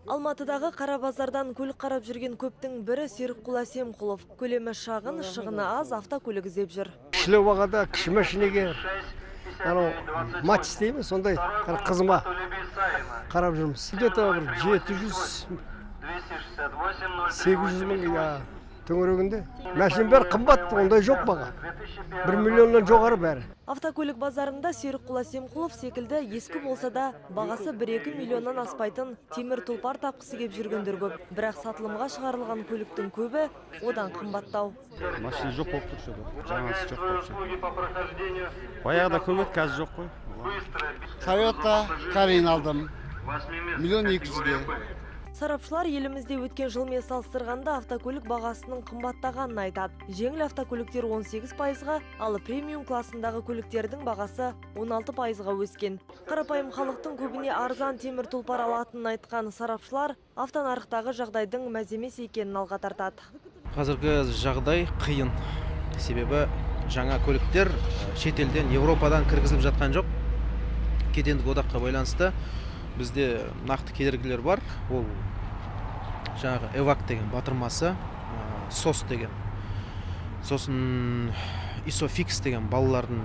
Алматыдағы Қара базардан көлік қарап жүрген көптің бірі Серікқұл Әсемқұлов. Көлемі шағын, шығыны аз автокөлік іздеп жүр. Кішілеу бағада кіші машинеге матч дейміз, сондай қызыма қарап жүрміз. Где-то 700-800 мың төңірегінде. Мәшін бәрі қымбат, ондай жоқ баға. 1 миллионнан жоғары бәрі. Автокөлік базарында Серікқұл Әсемқұлов секілді ескі болса да бағасы 1-2 миллионнан аспайтын темір тұлпар тапқысы кеп жүргендер көп. Бірақ сатылымға шығарылған көліктің көбі одан қымбаттау. Машина жоқ болып тұр, жаңасы жоқ болып. Баяғыда көп еді, қазір жоқ қой. Toyota Карин алдым. 1,2 миллион. Сарапшылар елімізде өткен жылмен салыстырғанда автокөлік бағасының қымбаттағанын айтады. Жеңіл автокөліктер 18%-ға, ал премиум классындағы көліктердің бағасы 16%-ға өскен. Қарапайым халықтың көбіне арзан темір тұлпар алатынын айтқан сарапшылар автонарықтағы жағдайдың мәз емес екенін алға тартады. Қазіргі жағдай қиын. Себебі жаңа көліктер шетелден, Еуропадан кіргізіліп жатқан жоқ. Кедендік одаққа байланысты бізде нақты кедергілер бар. Ол жаңағы эвак деген батырмасы, сос деген, сосын исофикс деген балалардың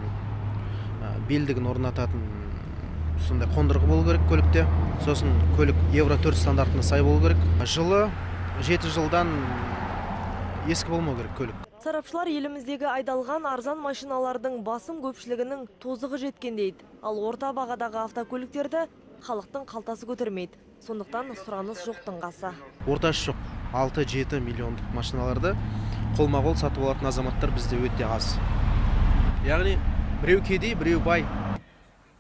белдігін орнататын сондай қондырғы болу керек көлікте. Сосын көлік Евро 4 стандартына сай болу керек. Жылы 7 жылдан ескі болмау керек көлік. Сарапшылар еліміздегі айдалған арзан машиналардың басым көпшілігінің тозығы жеткен дейді. Ал орта бағадағы автокөліктерді халықтың қалтасы көтермейді. Сондықтан сұраныс жоқтың қасы. Ортасы жоқ. 6-7 миллиондық машиналарды қолма-қол сатып алатын азаматтар бізде өте аз. Яғни біреу кедей, біреу бай.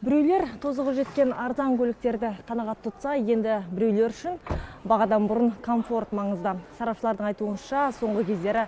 Біреулер тозығы жеткен арзан көліктерді қанағат тұтса, енді біреулер үшін бағадан бұрын комфорт маңызды. Сарапшылардың айтуынша, соңғы кездері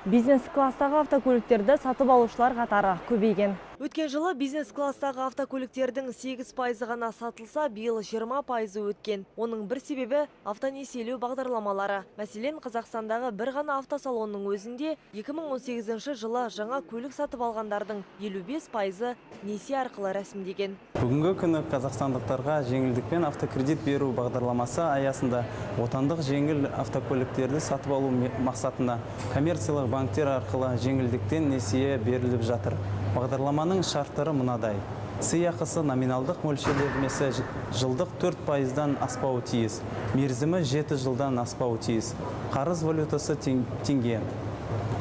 бизнес-класстағы автокөліктерді сатып алушылар қатары көбейген. Өткен жылы бизнес-класстағы автокөліктердің 8% ғана сатылса, биыл 20% өткен. Оның бір себебі автонесиелеу бағдарламалары. Мәселен, Қазақстандағы бір ғана автосалонның өзінде 2018 жылы жаңа көлік сатып алғандардың 55% несие арқылы рәсімдеген. Бүгінгі күні қазақстандықтарға жеңілдікпен автокредит беру бағдарламасы аясында отандық жеңіл автокөліктерді сатып алу мақсатында коммерциялық банктер арқылы жеңілдіктен несие беріліп жатыр. Бағдарламаның шарттары мынадай. Сыйақысы номиналдық мөлшерлемесі жылдық 4%-дан аспауы тиіс. Мерзімі 7 жылдан аспауы тиіс. Қарыз валютасы теңге.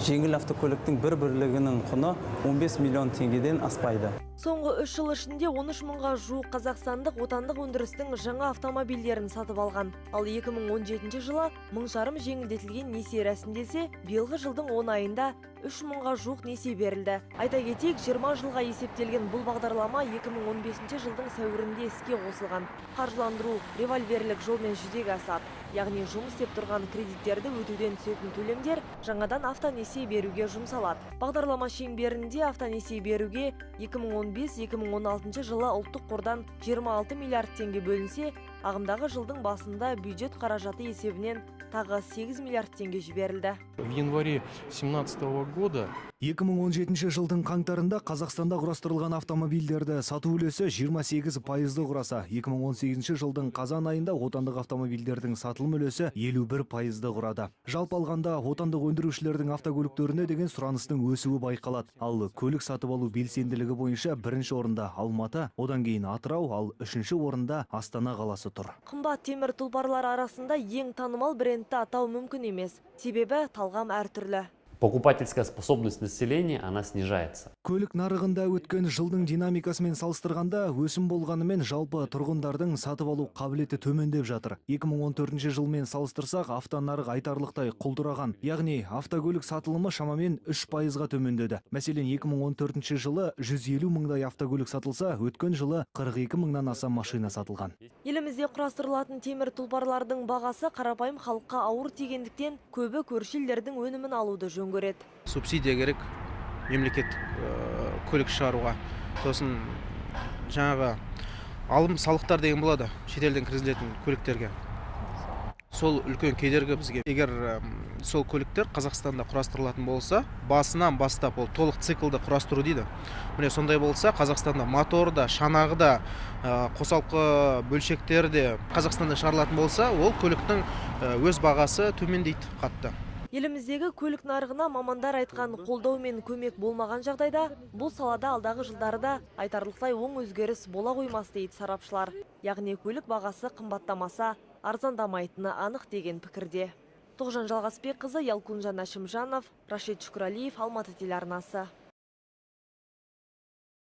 Жеңіл автокөліктің бір бірлігінің құны 15 миллион теңгеден аспайды. Соңғы 3 жыл ішінде 13 мыңға жуық қазақстандық отандық өндірістің жаңа автомобильдерін сатып алған. Ал 2017 жылы 1,5 жеңілдетілген несие рәсімделсе, биылғы жылдың 10 айында 3 мыңға жуық несие берілді. Айта кетейік, 20 жылға есептелген бұл бағдарлама 2015 жылдың сәуірінде іске қосылған. Қаржыландыру револьверлік жолмен жүзеге асады. Яғни жұмыс істеп тұрған кредиттерді өтеуден түсетін төлемдер жаңадан автонесие беруге жұмсалады. Бағдарлама шеңберінде автонесие беруге 2015-2016 жылы ұлттық қордан 26 миллиард теңге бөлінсе, ағымдағы жылдың басында бюджет қаражаты есебінен тағы 8 миллиард теңге жіберілді. В январе 2017 года 2017 жылдың қаңтарында Қазақстанда құрастырылған автомобильдерді сату үлесі 28%-ды құраса, 2018 жылдың қазан айында отандық автомобильдердің сатылым үлесі 51%-ды құрады. Жалпы алғанда отандық өндірушілердің автокөліктеріне деген сұраныстың өсуі байқалады. Ал көлік сатып алу белсенділігі бойынша бірінші орында Алматы, одан кейін Атырау, ал үшінші орында Астана қаласы тұр. Қымбат темір тұлпарлар арасында ең танымал брендті атау мүмкін емес. Себебі талғам әртүрлі. Покупательская способность населения, она снижается. Көлік нарығында өткен жылдың динамикасымен салыстырғанда өсім болғанымен жалпы тұрғындардың сатып алу қабілеті төмендеп жатыр. 2014 жылмен салыстырсақ, автонарық айтарлықтай құлдыраған. Яғни автокөлік сатылымы шамамен 3%-ға төмендеді. Мәселен, 2014 жылы 150 мыңдай автокөлік сатылса, өткен жылы 42 мыңнан аса машина сатылған. Елімізде құрастырылатын темір тұлпарлардың бағасы қарапайым халыққа ауыр тигендіктен көбі көрші елдердің өнімін алуды жөн көреді. Субсидия керек мемлекеттік көлік шығаруға. Сосын жаңағы алым салықтар деген болады шетелден кіргізілетін көліктерге. Сол үлкен кедергі бізге. Егер сол көліктер Қазақстанда құрастырылатын болса, басынан бастап ол толық циклды құрастыру дейді. Міне сондай болса, Қазақстанда мотор да, шанағы да, қосалқы бөлшектері де Қазақстанда шығарылатын болса, ол көліктің өз бағасы төмендейді қатты. Еліміздегі көлік нарығына мамандар айтқан қолдау мен көмек болмаған жағдайда, бұл салада алдағы жылдарда айтарлықтай оң өзгеріс бола қоймас дейді сарапшылар. Яғни көлік бағасы қымбаттамаса, арзандамайтыны анық деген пікірде. Тоғжан Жалғасбекқызы, Ялкунжан Әшімжанов, Рашид Шүкірәлиев, Алматы телеарнасы.